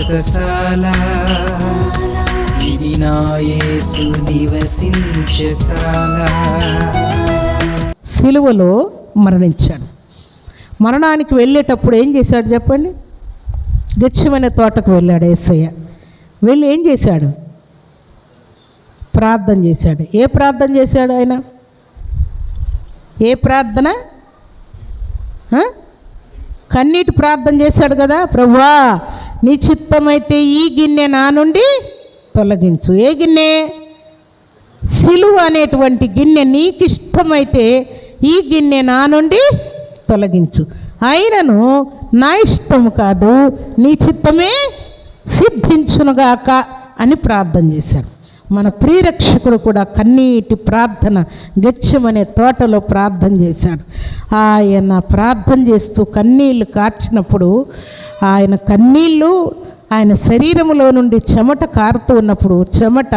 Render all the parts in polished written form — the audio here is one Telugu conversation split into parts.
వ్రతశాల ఇది నా యేసు నివసించశాల. సిలువలో మరణించాడు. మరణానికి వెళ్ళేటప్పుడు ఏం చేశాడు చెప్పండి? గెత్సేమనే తోటకు వెళ్ళాడు యేసయ్య. వెళ్ళి ఏం చేశాడు? ప్రార్థన చేశాడు. ఏ ప్రార్థన చేశాడు ఆయన? ఏ ప్రార్థన? కన్నీటి ప్రార్థన చేశాడు కదా. ప్రభువా నీ చిత్తమైతే ఈ గిన్నె నా నుండి తొలగించు. ఏ గిన్నె? సిలువ అనేటువంటి గిన్నె. నీకు ఇష్టమైతే ఈ గిన్నె నా నుండి తొలగించు, అయినను నా ఇష్టము కాదు నీ చిత్తమే సిద్ధించునుగాక అని ప్రార్థన చేశాడు. మన ప్రియరక్షకుడు కూడా కన్నీటి ప్రార్థన గెత్సేమనే తోటలో ప్రార్థన చేశాడు. ఆయన ప్రార్థన చేస్తూ కన్నీళ్ళు కార్చినప్పుడు ఆయన కన్నీళ్ళు ఆయన శరీరంలో నుండి చెమట కారుతూ ఉన్నప్పుడు చెమట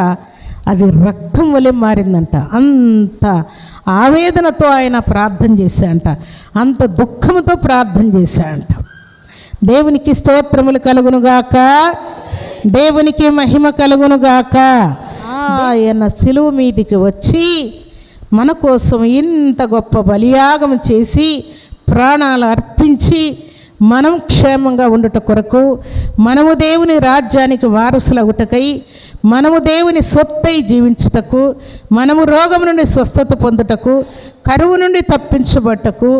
అది రక్తం వలె మారిందంట. అంత ఆవేదనతో ఆయన ప్రార్థన చేశాడంట. అంత దుఃఖంతో ప్రార్థన చేశాడంట. దేవునికి స్తోత్రములు కలుగునుగాక, దేవునికి మహిమ కలుగునుగాక. ఆయన సిలువ మీదికి వచ్చి మన కోసం ఇంత గొప్ప బలియాగం చేసి ప్రాణాలు అర్పించి మనం క్షేమంగా ఉండుట కొరకు, మనము దేవుని రాజ్యానికి వారసులగుటకై, మనము దేవుని సొత్తై జీవించుటకు, మనము రోగం నుండి స్వస్థత పొందుటకు, కరువు నుండి తప్పించబట్టకు,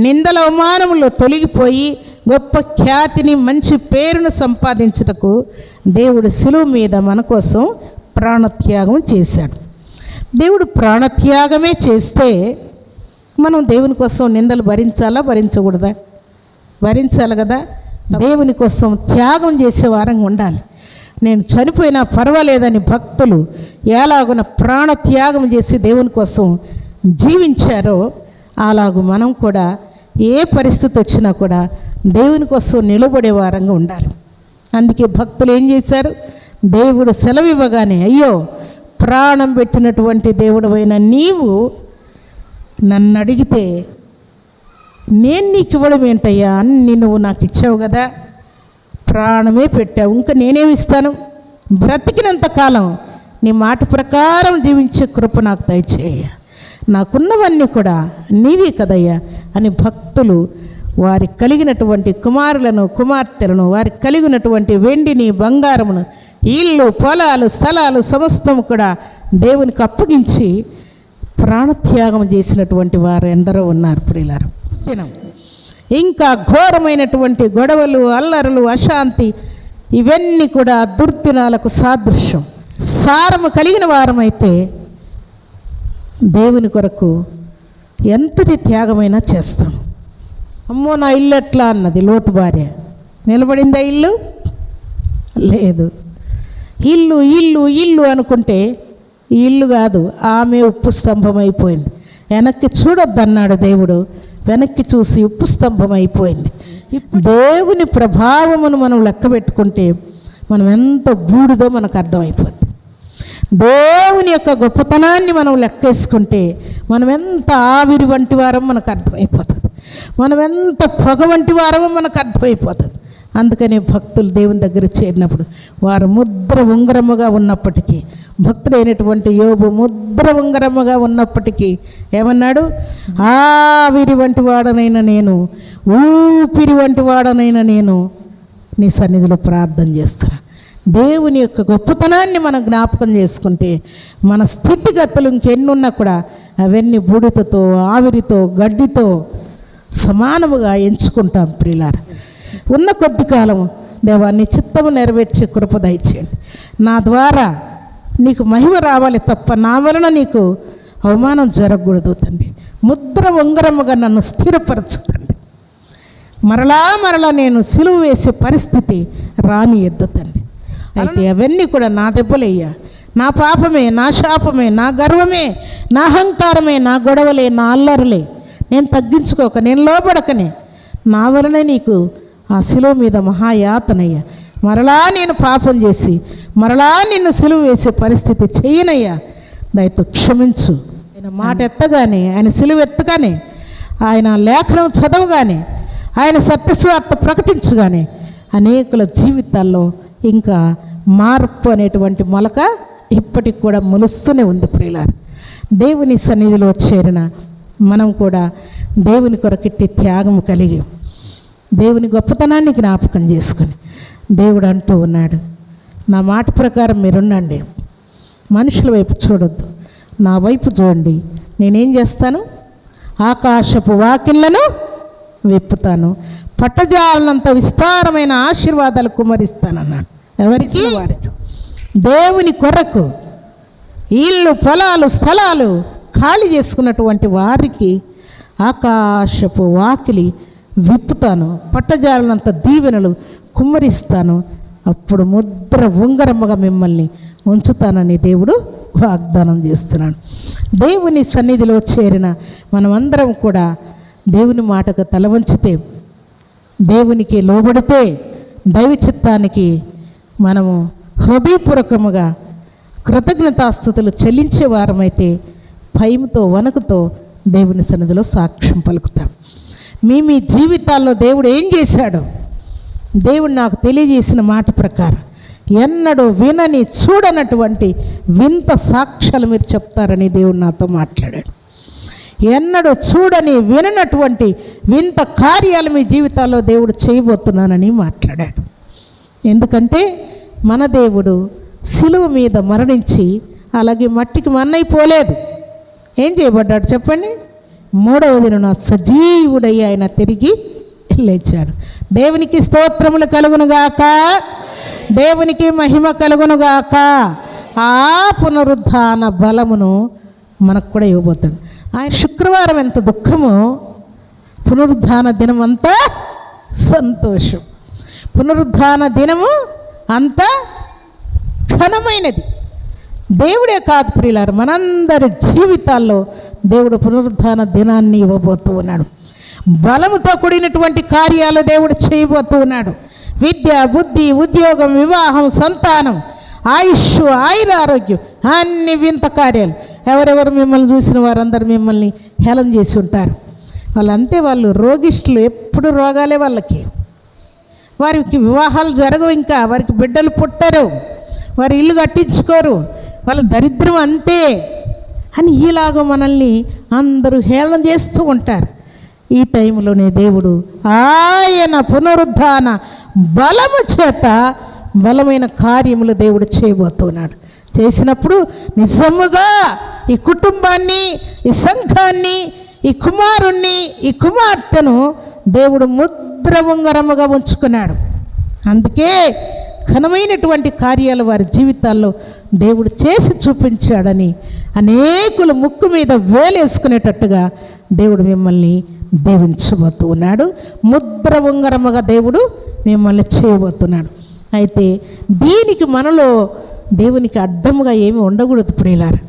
నిందల అవమానములో తొలగిపోయి గొప్ప ఖ్యాతిని మంచి పేరును సంపాదించుటకు దేవుడు సిలువ మీద మన కోసం ప్రాణత్యాగం చేశాడు. దేవుడు ప్రాణత్యాగమే చేస్తే మనం దేవుని కోసం నిందలు భరించాలా భరించకూడదా? భరించాలి కదా. దేవుని కోసం త్యాగం చేసే వారంగా ఉండాలి. నేను చనిపోయినా పర్వాలేదని భక్తులు ఎలాగున ప్రాణత్యాగం చేసి దేవుని కోసం జీవించారో అలాగూ మనం కూడా ఏ పరిస్థితి వచ్చినా కూడా దేవుని కోసం నిలబడే వారంగా ఉండాలి. అందుకే భక్తులు ఏం చేశారు? దేవుడు సెలవు ఇవ్వగానే, అయ్యో ప్రాణం పెట్టినటువంటి దేవుడవైన నీవు నన్ను అడిగితే నేను నీకు ఇవ్వడం ఏంటయ్యా? అన్ని నువ్వు నాకు ఇచ్చావు కదా, ప్రాణమే పెట్టావు, ఇంకా నేనేమి ఇస్తాను? బ్రతికినంత కాలం నీ మాట ప్రకారం జీవించే కృప నాకు దయచేయ, నాకున్నవన్నీ కూడా నీవే కదయ్యా అని భక్తులు వారికి కలిగినటువంటి కుమారులను కుమార్తెలను, వారికి కలిగినటువంటి వెండిని బంగారమును, ఇళ్ళు పొలాలు స్థలాలు సమస్తము కూడా దేవునికి అప్పగించి ప్రాణత్యాగం చేసినటువంటి వారు ఎందరో ఉన్నారు ప్రియులారా. ఇంకా ఘోరమైనటువంటి గొడవలు, అల్లరులు, అశాంతి ఇవన్నీ కూడా దుర్దినాలకు సాదృశ్యం. సారము కలిగిన వారమైతే దేవుని కొరకు ఎంతటి త్యాగమైనా చేస్తాం. అమ్మో నా ఇల్లు ఎట్లా అన్నది లోతు భార్య. నిలబడిందా ఇల్లు? లేదు. ఇల్లు ఇల్లు ఇల్లు అనుకుంటే ఇల్లు కాదు, ఆమె ఉప్పు స్తంభం అయిపోయింది. వెనక్కి చూడొద్దన్నాడు దేవుడు, వెనక్కి చూసి ఉప్పు స్తంభం అయిపోయింది. దేవుని ప్రభావమును మనం లెక్క పెట్టుకుంటే మనం ఎంత బూడిదో మనకు అర్థమైపోద్ది. దేవుని యొక్క గొప్పతనాన్ని మనం లెక్కేసుకుంటే మనం ఎంత ఆవిరి వంటి వారో మనకు అర్థమైపోతుంది, మనం ఎంత పొగ వంటి వారమో మనకు అర్థమైపోతుంది. అందుకని భక్తులు దేవుని దగ్గర చేరినప్పుడు వారు ముద్ర ఉంగరముగా ఉన్నప్పటికీ, భక్తుడైనటువంటి యోబు ముద్ర ఉంగరముగా ఉన్నప్పటికీ ఏమన్నాడు? ఆవిరి వంటి వాడనైనా నేను, ఊపిరి వంటి వాడనైనా నేను నీ సన్నిధిలో ప్రార్థన చేస్తాను. దేవుని యొక్క గొప్పతనాన్ని మనం జ్ఞాపకం చేసుకుంటే మన స్థితిగతులు ఇంకెన్నున్నా కూడా అవన్నీ బూడిదతో, ఆవిరితో, గడ్డితో సమానముగా ఎంచుకుంటాం ప్రియులారా. ఉన్న కొద్ది కాలం దేవా నీ చిత్తము నెరవేర్చే కృప దయచేయండి. నా ద్వారా నీకు మహిమ రావాలి తప్ప నా వలన నీకు అవమానం జరగకూడదు తండ్రి. ముద్ర ఉంగరముగా నన్ను స్థిరపరచుతండి. మరలా మరలా నేను సిలువ వేసే పరిస్థితి రానియద్దు తండ్రి. అయితే అవన్నీ కూడా నా దెబ్బలయ్యా, నా పాపమే, నా శాపమే, నా గర్వమే, నా అహంకారమే, నా గొడవలే, నా అల్లరులే. నేను తగ్గించుకోక, నేను లోపడకనే నా వలనే నీకు ఆ సిలువ మీద మహాయాతనయ్యా. మరలా నేను పాపం చేసి మరలా నిన్ను సిలువ వేసే పరిస్థితి చెయ్యనయ్యా, దయతో క్షమించు. ఆయన మాట ఎత్తగానే, ఆయన సిలువ ఎత్తగానే, ఆయన లేఖనం చదవగానే, ఆయన సత్యస్వార్త ప్రకటించగానే అనేకుల జీవితాల్లో ఇంకా మార్పు అనేటువంటి మొలక ఇప్పటికి కూడా మొలుస్తూనే ఉంది ప్రియులారా. దేవుని సన్నిధిలో చేరిన మనం కూడా దేవుని కొరకిట్టి త్యాగం కలిగి దేవుని గొప్పతనాన్ని జ్ఞాపకం చేసుకొని దేవుడు అంటూ ఉన్నాడు, నా మాట ప్రకారం మీరుండండి, మనుషుల వైపు చూడొద్దు, నా వైపు చూడండి, నేనేం చేస్తాను, ఆకాశపు వాకిళ్లను విప్పుతాను, పట్టజాలనంత విస్తారమైన ఆశీర్వాదాలు కుమ్మరిస్తానన్నాడు. ఎవరికి? వారికి. దేవుని కొరకు ఇల్లు, పొలాలు, స్థలాలు ఖాళీ చేసుకున్నటువంటి వారికి ఆకాశపు వాకిలి విప్పుతాను, పట్టజాలనంత దీవెనలు కుమ్మరిస్తాను, అప్పుడు ముద్ర ఉంగరముగా మిమ్మల్ని ఉంచుతానని దేవుడు వాగ్దానం చేస్తున్నాడు. దేవుని సన్నిధిలో చేరిన మనమందరం కూడా దేవుని మాటకు తల వంచితే, దేవునికి లోబడితే, దైవ చిత్తానికి మనము హృదయపూర్వకముగా కృతజ్ఞతాస్తుతులు చెల్లించే వారమైతే భయంతో వణుకుతో దేవుని సన్నిధిలో సాక్ష్యం పలుకుతాం. మీ జీవితాల్లో దేవుడు ఏం చేశాడో దేవుడు నాకు తెలియజేసిన మాట ప్రకారం ఎన్నడూ వినని చూడనటువంటి వింత సాక్ష్యాలు మీరు చెప్తారని దేవుడు నాతో మాట్లాడాడు. ఎన్నడూ చూడని విననటువంటి వింత కార్యాలు మీ జీవితాల్లో దేవుడు చేయబోతున్నానని మాట్లాడాడు. ఎందుకంటే మన దేవుడు సిలువ మీద మరణించి అలాగే మట్టికి మన్నైపోలేదు. ఏం చేయబడ్డాడు చెప్పండి? మూడవ దినాన సజీవుడై ఆయన తిరిగి లేచాడు. దేవునికి స్తోత్రములు కలుగునుగాక, దేవునికి మహిమ కలుగునుగాక. ఆ పునరుద్ధాన బలమును మనకు కూడా ఇవ్వబోతాడు ఆయన. శుక్రవారం ఎంత దుఃఖమో, పునరుద్ధాన దినం అంతా సంతోషం. పునరుద్ధాన దినము అంత ఘనమైనది. దేవుడే కాదు ప్రియులారా, మనందరి జీవితాల్లో దేవుడు పునరుద్ధాన దినాన్ని ఇవ్వబోతూ ఉన్నాడు. బలముతో కూడినటువంటి కార్యాలు దేవుడు చేయబోతూ ఉన్నాడు. విద్య, బుద్ధి, ఉద్యోగం, వివాహం, సంతానం, ఆయుష్, ఆయుర ఆరోగ్యం, అన్ని వింత కార్యాలు. ఎవరెవరు మిమ్మల్ని చూసిన వారందరూ మిమ్మల్ని హేళన చేసి ఉంటారు. వాళ్ళు రోగిష్ఠులు, ఎప్పుడు రోగాలే వాళ్ళకి. వారికి వివాహాలు జరగవు, ఇంకా వారికి బిడ్డలు పుట్టరు, వారి ఇల్లు కట్టించుకోరు, వాళ్ళ దరిద్రం అంతే అని ఈలాగ మనల్ని అందరూ హేళన చేస్తూ ఉంటారు. ఈ టైంలోనే దేవుడు ఆయన పునరుద్ధాన బలము చేత బలమైన కార్యములు దేవుడు చేయబోతున్నాడు. చేసినప్పుడు నిజముగా ఈ కుటుంబాన్ని, ఈ సంఘాన్ని, ఈ కుమారుణ్ణి, ఈ కుమార్తెను దేవుడు ముద్ర ఉంగరముగా ఉంచుకున్నాడు. అందుకే ఘనమైనటువంటి కార్యాలు వారి జీవితాల్లో దేవుడు చేసి చూపించాడని అనేకులు ముక్కు మీద వేలేసుకునేటట్టుగా దేవుడు మిమ్మల్ని దీవించబోతూ ఉన్నాడు. ముద్ర ఉంగరముగా దేవుడు మిమ్మల్ని చేయబోతున్నాడు. అయితే దీనికి మనలో దేవునికి అడ్డముగా ఏమి ఉండకూడదు ప్రియులారా.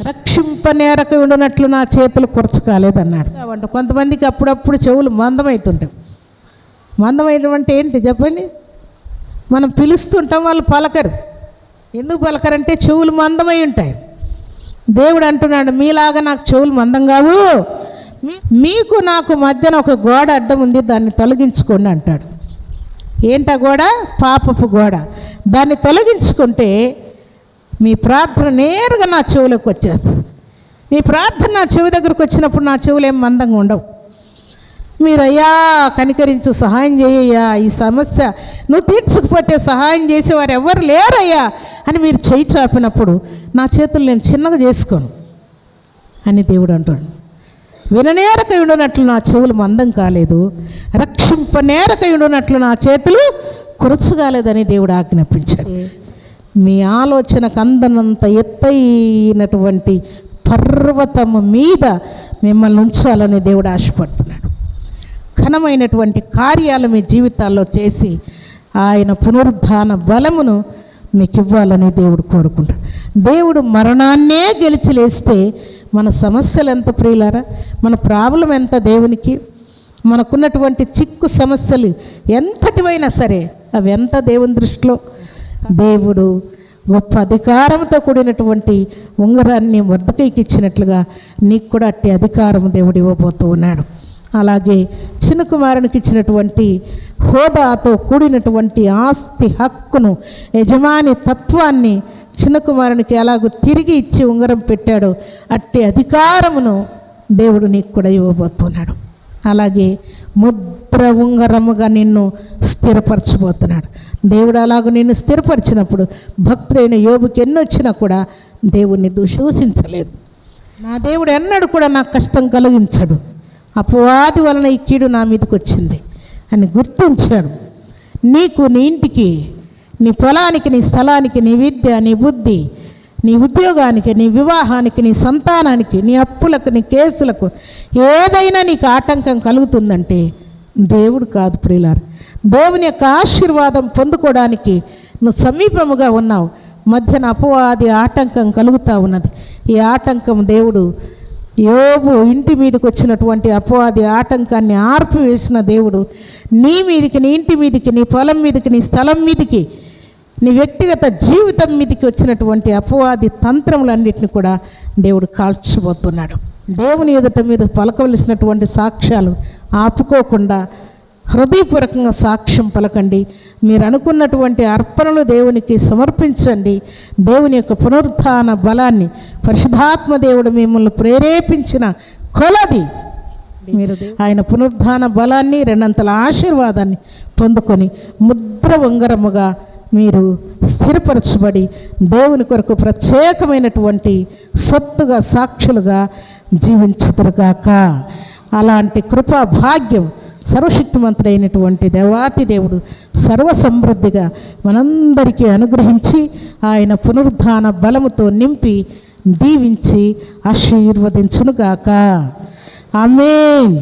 రక్షింపనేరక ఉండునట్లు నా చేతులు కురచకాలేదన్నాడు. కొంతమందికి అప్పుడప్పుడు చెవులు మందమవుతుంటాయి. మందమయ్యడం అంటే ఏంటి చెప్పండి? మనం పిలుస్తుంటాం, వాళ్ళు పలకరు. ఎందుకు పలకరంటే చెవులు మందమై ఉంటాయి. దేవుడు అంటున్నాడు, మీలాగా నాకు చెవులు మందం కావు, మీకు నాకు మధ్యన ఒక గోడ అడ్డం ఉంది, దాన్ని తొలగించుకోండి అంటాడు. ఏంటా గోడ? పాపపు గోడ. దాన్ని తొలగించుకుంటే మీ ప్రార్థన నేరుగా నా చెవులకు వచ్చేస్తుంది. మీ ప్రార్థన నా చెవి దగ్గరకు వచ్చినప్పుడు నా చెవులు ఏం మందంగా ఉండవు. మీరు అయ్యా కనికరించు, సహాయం చేయయ్యా, ఈ సమస్య నువ్వు తీర్చకపోతే సహాయం చేసేవారు ఎవరు లేరయ్యా అని మీరు చేయి చాపినప్పుడు నా చేతులు నేను చిన్నగా చేసుకోను అని దేవుడు అంటాడు. విననేరక ఉండునట్లు నా చెవులు మందం కాలేదు, రక్షింపనేరక ఉండునట్లు నా చేతులు కురచగాలేదని దేవుడు ఆజ్ఞాపించాడు. మీ ఆలోచనకు అందనంత ఎత్తైనటువంటి పర్వతము మీద మిమ్మల్ని ఉంచాలని దేవుడు ఆశపడుతున్నాడు. ఘనమైనటువంటి కార్యాలు మీ జీవితాల్లో చేసి ఆయన పునరుద్ధాన బలమును మీకు ఇవ్వాలని దేవుడు కోరుకుంటాడు. దేవుడు మరణాన్నే గెలిచి లేస్తే మన సమస్యలు ఎంత ప్రియులారా, మన ప్రాబ్లం ఎంత దేవునికి. మనకున్నటువంటి చిక్కు సమస్యలు ఎంతటివైనా సరే అవి ఎంత దేవుని దృష్టిలో. దేవుడు గొప్ప అధికారంతో కూడినటువంటి ఉంగరాన్ని వద్దకైకి ఇచ్చినట్లుగా నీకు కూడా అట్టి అధికారం దేవుడు ఇవ్వబోతూ ఉన్నాడు. అలాగే చిన్న కుమారునికి ఇచ్చినటువంటి హోదాతో కూడినటువంటి ఆస్తి హక్కును, యజమాని తత్వాన్ని చిన్న కుమారునికి ఎలాగో తిరిగి ఇచ్చి ఉంగరం పెట్టాడో అట్టి అధికారమును దేవుడు నీకు కూడా ఇవ్వబోతున్నాడు. అలాగే ముద్ర ఉంగరముగా నిన్ను స్థిరపరచబోతున్నాడు. దేవుడు అలాగ నిన్ను స్థిరపరిచినప్పుడు భక్తుడైన యోబుకి ఎన్నొచ్చినా కూడా దేవుణ్ణి దూషించలేదు. నా దేవుడు ఎన్నడూ కూడా నాకు కష్టం కలిగించడు, అపవాది వలన ఈ కీడు నా మీదకి వచ్చింది అని గుర్తించాడు. నీకు, నీ ఇంటికి, నీ పొలానికి, నీ స్థలానికి, నీ విద్య, నీ బుద్ధి, నీ ఉద్యోగానికి, నీ వివాహానికి, నీ సంతానానికి, నీ అప్పులకు, నీ కేసులకు ఏదైనా నీకు ఆటంకం కలుగుతుందంటే దేవుడు కాదు ప్రియులారా. దేవుని యొక్క ఆశీర్వాదం పొందుకోవడానికి నువ్వు సమీపముగా ఉన్నావు, మధ్యన అపవాది ఆటంకం కలుగుతూ ఉన్నది. ఈ ఆటంకం దేవుడు యోబు ఇంటి మీదకి వచ్చినటువంటి అపవాది ఆటంకాన్ని ఆర్పివేసిన దేవుడు నీ మీదికి, నీ ఇంటి మీదికి, నీ పొలం మీదికి, నీ స్థలం మీదికి, నీ వ్యక్తిగత జీవితం మీదకి వచ్చినటువంటి అపవాది తంత్రములన్నిటిని కూడా దేవుడు కాల్చిపోతున్నాడు. దేవుని ఎదుట మీరు పలకవలసినటువంటి సాక్ష్యాలు ఆపుకోకుండా హృదయపూర్వకంగా సాక్ష్యం పలకండి. మీరు అనుకున్నటువంటి అర్పణలు దేవునికి సమర్పించండి. దేవుని యొక్క పునరుత్థాన బలాన్ని పరిశుద్ధాత్మ దేవుడు మిమ్మల్ని ప్రేరేపించిన కొలది మీరు ఆయన పునరుత్థాన బలాన్ని, రెండంతల ఆశీర్వాదాన్ని పొందుకొని ముద్ర ఉంగరముగా మీరు స్థిరపరచబడి దేవుని కొరకు ప్రత్యేకమైనటువంటి సొత్తుగా, సాక్షులుగా జీవించుదురుగాక. అలాంటి కృపా భాగ్యం సర్వశక్తిమంతుడైనటువంటి దేవాతి దేవుడు సర్వసమృద్ధిగా మనందరికీ అనుగ్రహించి ఆయన పునరుద్ధాన బలముతో నింపి దీవించి ఆశీర్వదించునుగాక. ఆమేన్.